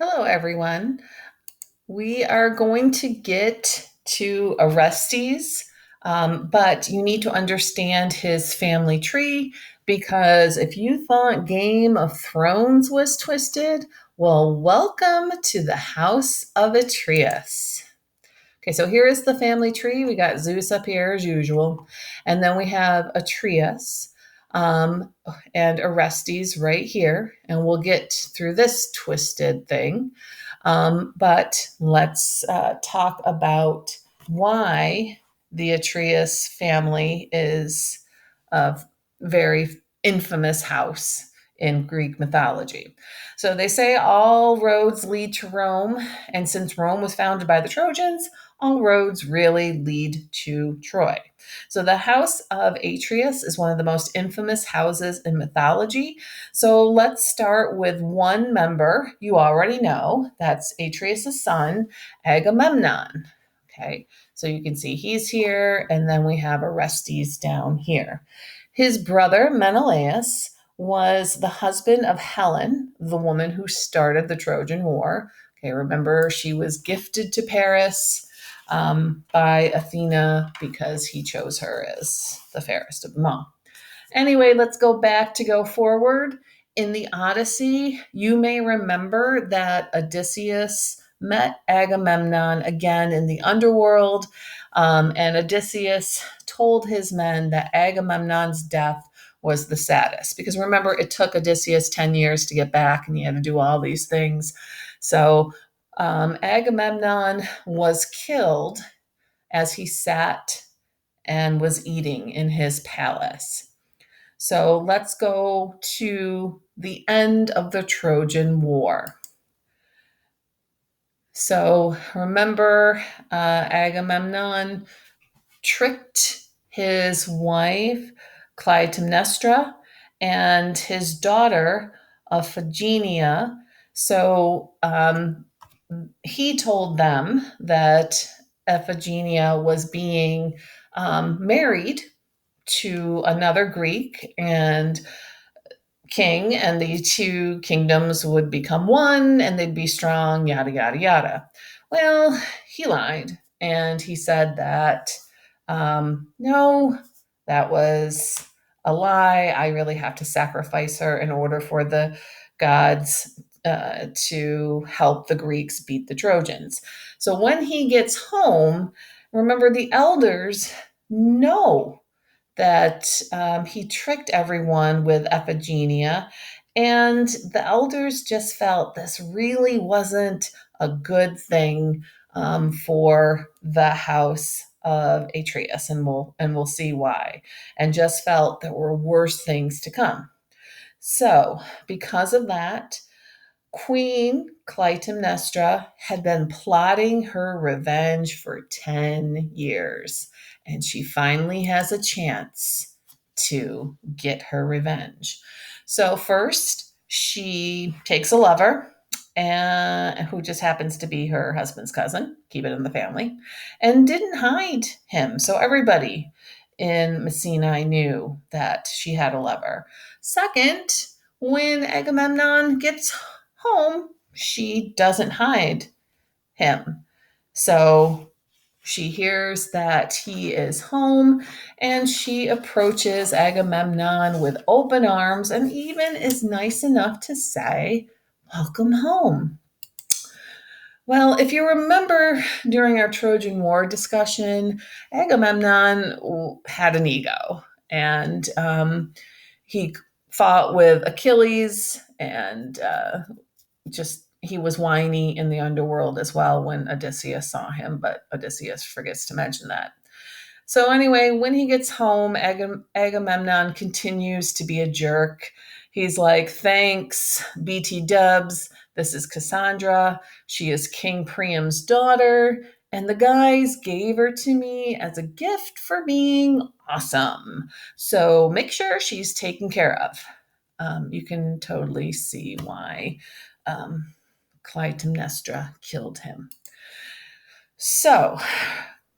Hello, everyone. We are going to get to Orestes, but you need to understand his family tree because if you thought Game of Thrones was twisted, well, welcome to the House of Atreus. Okay, so here is the family tree. We got Zeus up here as usual, and then we have Atreus um, and Orestes right here, and we'll get through this twisted thing. But let's talk about why the Atreus family is a very infamous house in Greek mythology. So they say all roads lead to Rome, and since Rome was founded by the Trojans, all roads really lead to Troy. So the house of Atreus is one of the most infamous houses in mythology. So let's start with one member you already know. That's Atreus' son, Agamemnon. Okay, so you can see he's here, and then we have Orestes down here. His brother, Menelaus, was the husband of Helen, the woman who started the Trojan War. Okay, remember she was gifted to Paris by Athena because he chose her as the fairest of them all. Anyway, let's go back to go forward. In the Odyssey, you may remember that Odysseus met Agamemnon again in the underworld, and Odysseus told his men that Agamemnon's death was the saddest because remember, it took Odysseus 10 years to get back and he had to do all these things. So Agamemnon was killed as he sat and was eating in his palace. So let's go to the end of the Trojan War. So remember, Agamemnon tricked his wife, Clytemnestra, and his daughter, Iphigenia. So he told them that Iphigenia was being married to another Greek and king, and the two kingdoms would become one and they'd be strong, yada, yada, yada. Well, he lied and he said that no, that was a lie. I really have to sacrifice her in order for the gods to help the Greeks beat the Trojans. So when he gets home, remember the elders know that he tricked everyone with Iphigenia. And the elders just felt this really wasn't a good thing for the house of Atreus, and we'll see why. And just felt there were worse things to come. So, because of that, Queen Clytemnestra had been plotting her revenge for 10 years, and she finally has a chance to get her revenge. So, first, she takes a lover who just happens to be her husband's cousin, keep it in the family, and didn't hide him. So, everybody in Messina knew that she had a lover. Second, when Agamemnon gets home, she doesn't hide him. So she hears that he is home and she approaches Agamemnon with open arms and even is nice enough to say, "Welcome home." Well, if you remember during our Trojan War discussion, Agamemnon had an ego and he fought with Achilles and just he was whiny in the underworld as well when Odysseus saw him, but Odysseus forgets to mention that. So anyway, when he gets home, Agamemnon continues to be a jerk. He's like, "Thanks, BT Dubs. This is Cassandra. She is King Priam's daughter, and the guys gave her to me as a gift for being awesome. So make sure she's taken care of." You can totally see why Clytemnestra killed him. So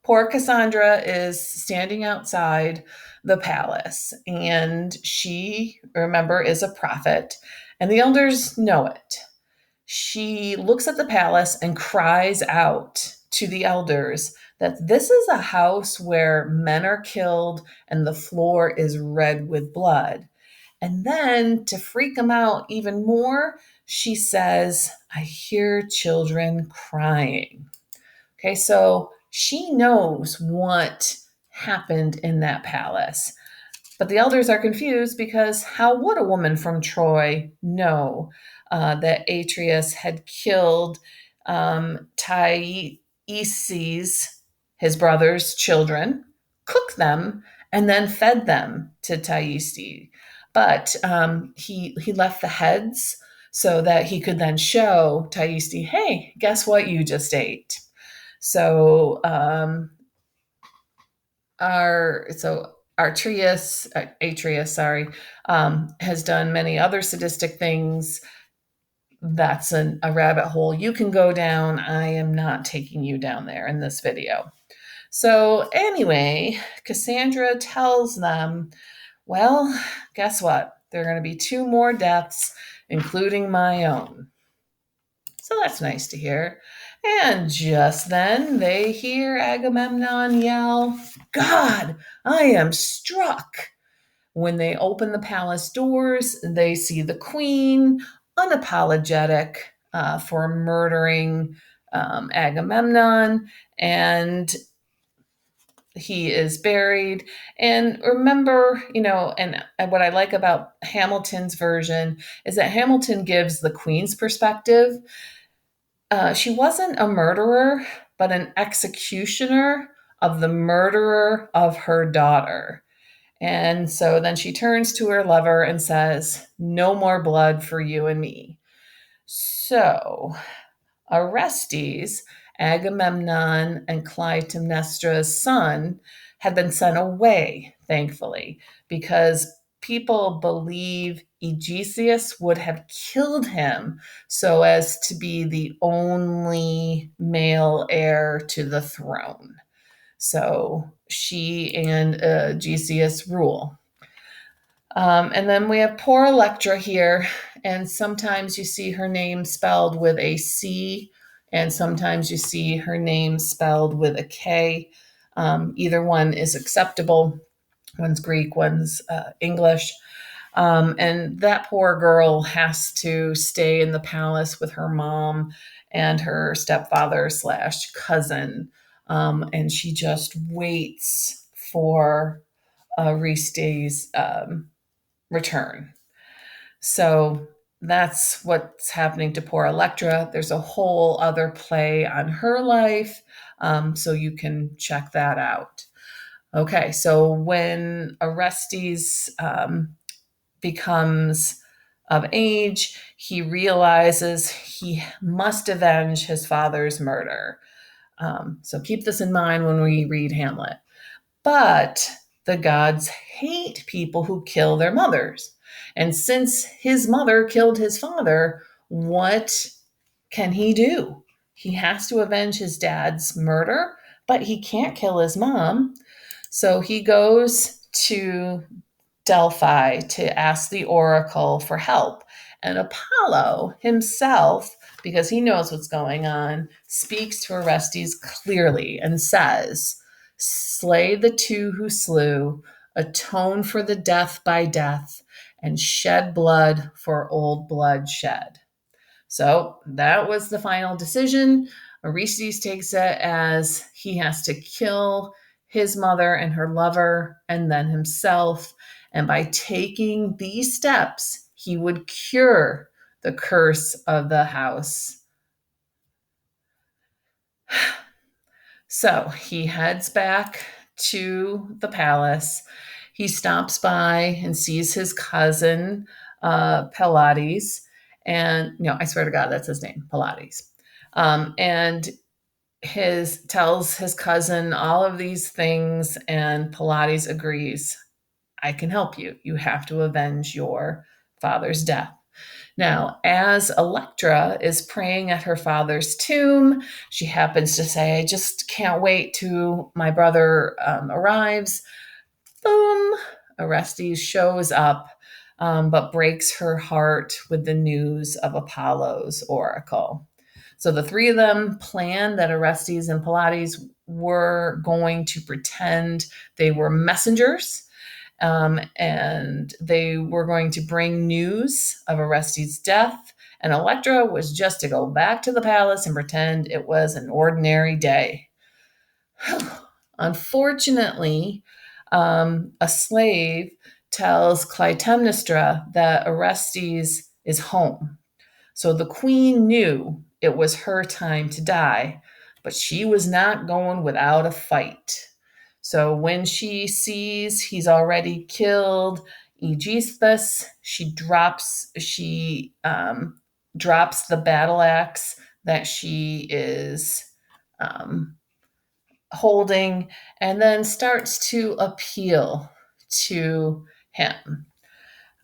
poor Cassandra is standing outside the palace, and she, remember, is a prophet, and the elders know it. she looks at the palace and cries out to the elders that this is a house where men are killed and the floor is red with blood. And then to freak them out even more, she says, I hear children crying. Okay, so she knows what happened in that palace. But the elders are confused because how would a woman from Troy know that Atreus had killed Thyaeus, his brother's children, cooked them, and then fed them to Thyaeus? But he left the heads so that he could then show Thyaeus, hey, guess what you just ate? So Atreus, sorry, has done many other sadistic things. That's a rabbit hole you can go down. I am not taking you down there in this video. So anyway, Cassandra tells them, well, guess what? There are going to be 2 more deaths, including my own. So that's nice to hear. And just then they hear Agamemnon yell, God, I am struck. When they open the palace doors, they see the queen, unapologetic for murdering Agamemnon, and he is buried. And remember, and what I like about Hamilton's version is that Hamilton gives the queen's perspective. She wasn't a murderer, but an executioner of the murderer of her daughter. And so then she turns to her lover and says, no more blood for you and me. So Orestes, Agamemnon and Clytemnestra's son, had been sent away, thankfully, because people believe Aegisthus would have killed him so as to be the only male heir to the throne. So she and Aegisthus rule. And then we have poor Electra here, and sometimes you see her name spelled with a C, and sometimes you see her name spelled with a K. Either one is acceptable. One's Greek, one's English. And that poor girl has to stay in the palace with her mom and her stepfather / cousin. And she just waits for Orestes' return. So that's what's happening to poor Electra. There's a whole other play on her life, so you can check that out. Okay, so when Orestes becomes of age, he realizes he must avenge his father's murder. So keep this in mind when we read Hamlet. But the gods hate people who kill their mothers. And since his mother killed his father, what can he do? He has to avenge his dad's murder, but he can't kill his mom. So he goes to Delphi to ask the oracle for help. And Apollo himself, because he knows what's going on, speaks to Orestes clearly and says, slay the 2 who slew, atone for the death by death, and shed blood for old blood shed. So that was the final decision. Orestes takes it as he has to kill his mother and her lover and then himself. And by taking these steps, he would cure the curse of the house. So he heads back to the palace. He stops by and sees his cousin, Pylades. And, I swear to God, that's his name, Pylades. And tells his cousin all of these things, and Pylades agrees, I can help you. You have to avenge your father's death. Now, as Electra is praying at her father's tomb, she happens to say, I just can't wait till my brother arrives. Boom! Orestes shows up but breaks her heart with the news of Apollo's oracle. So the three of them planned that Orestes and Pylades were going to pretend they were messengers, and they were going to bring news of Orestes' death. And Electra was just to go back to the palace and pretend it was an ordinary day. Unfortunately, a slave tells Clytemnestra that Orestes is home. So the queen knew it was her time to die, but she was not going without a fight. So when she sees he's already killed Aegisthus, she drops the battle axe that she is um, holding, and then starts to appeal to him.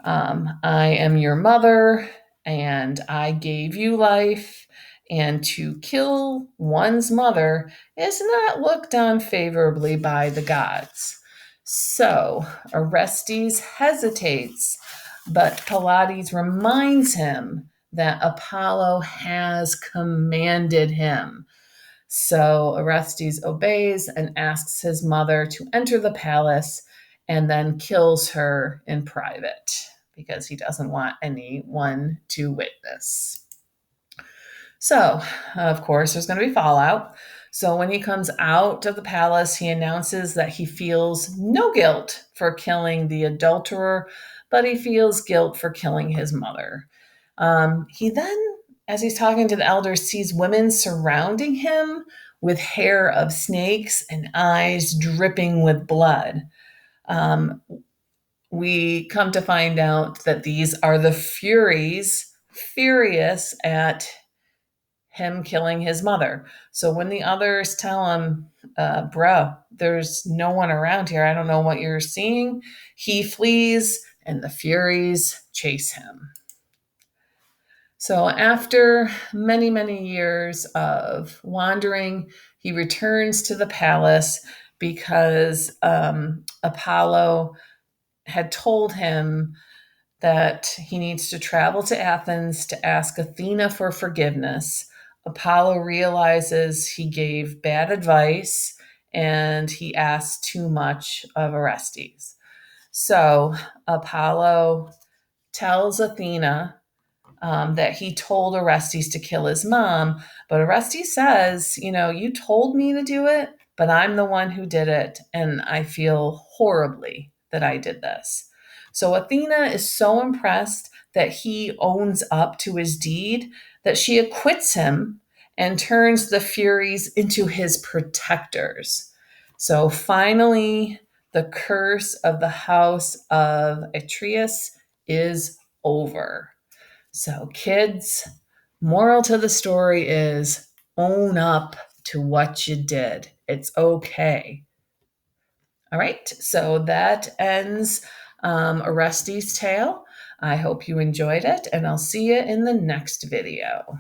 I am your mother, and I gave you life, and to kill one's mother is not looked on favorably by the gods. So Orestes hesitates, but Pylades reminds him that Apollo has commanded him. So Orestes obeys and asks his mother to enter the palace and then kills her in private because he doesn't want anyone to witness. So, of course, there's going to be fallout. So, when he comes out of the palace, he announces that he feels no guilt for killing the adulterer, but he feels guilt for killing his mother. He then, as he's talking to the elders, sees women surrounding him with hair of snakes and eyes dripping with blood. Um, we come to find out that these are the Furies, furious at him killing his mother. So when the others tell him, bruh, there's no one around here, I don't know what you're seeing, he flees and the Furies chase him. So after many, many years of wandering, he returns to the palace because Apollo had told him that he needs to travel to Athens to ask Athena for forgiveness. Apollo realizes he gave bad advice and he asked too much of Orestes. So Apollo tells Athena that he told Orestes to kill his mom. But Orestes says, you told me to do it, but I'm the one who did it. And I feel horribly that I did this. So Athena is so impressed that he owns up to his deed that she acquits him and turns the Furies into his protectors. So finally, the curse of the house of Atreus is over. So, kids, moral to the story is own up to what you did. It's okay. All right, so that ends Orestes' tale. I hope you enjoyed it, and I'll see you in the next video.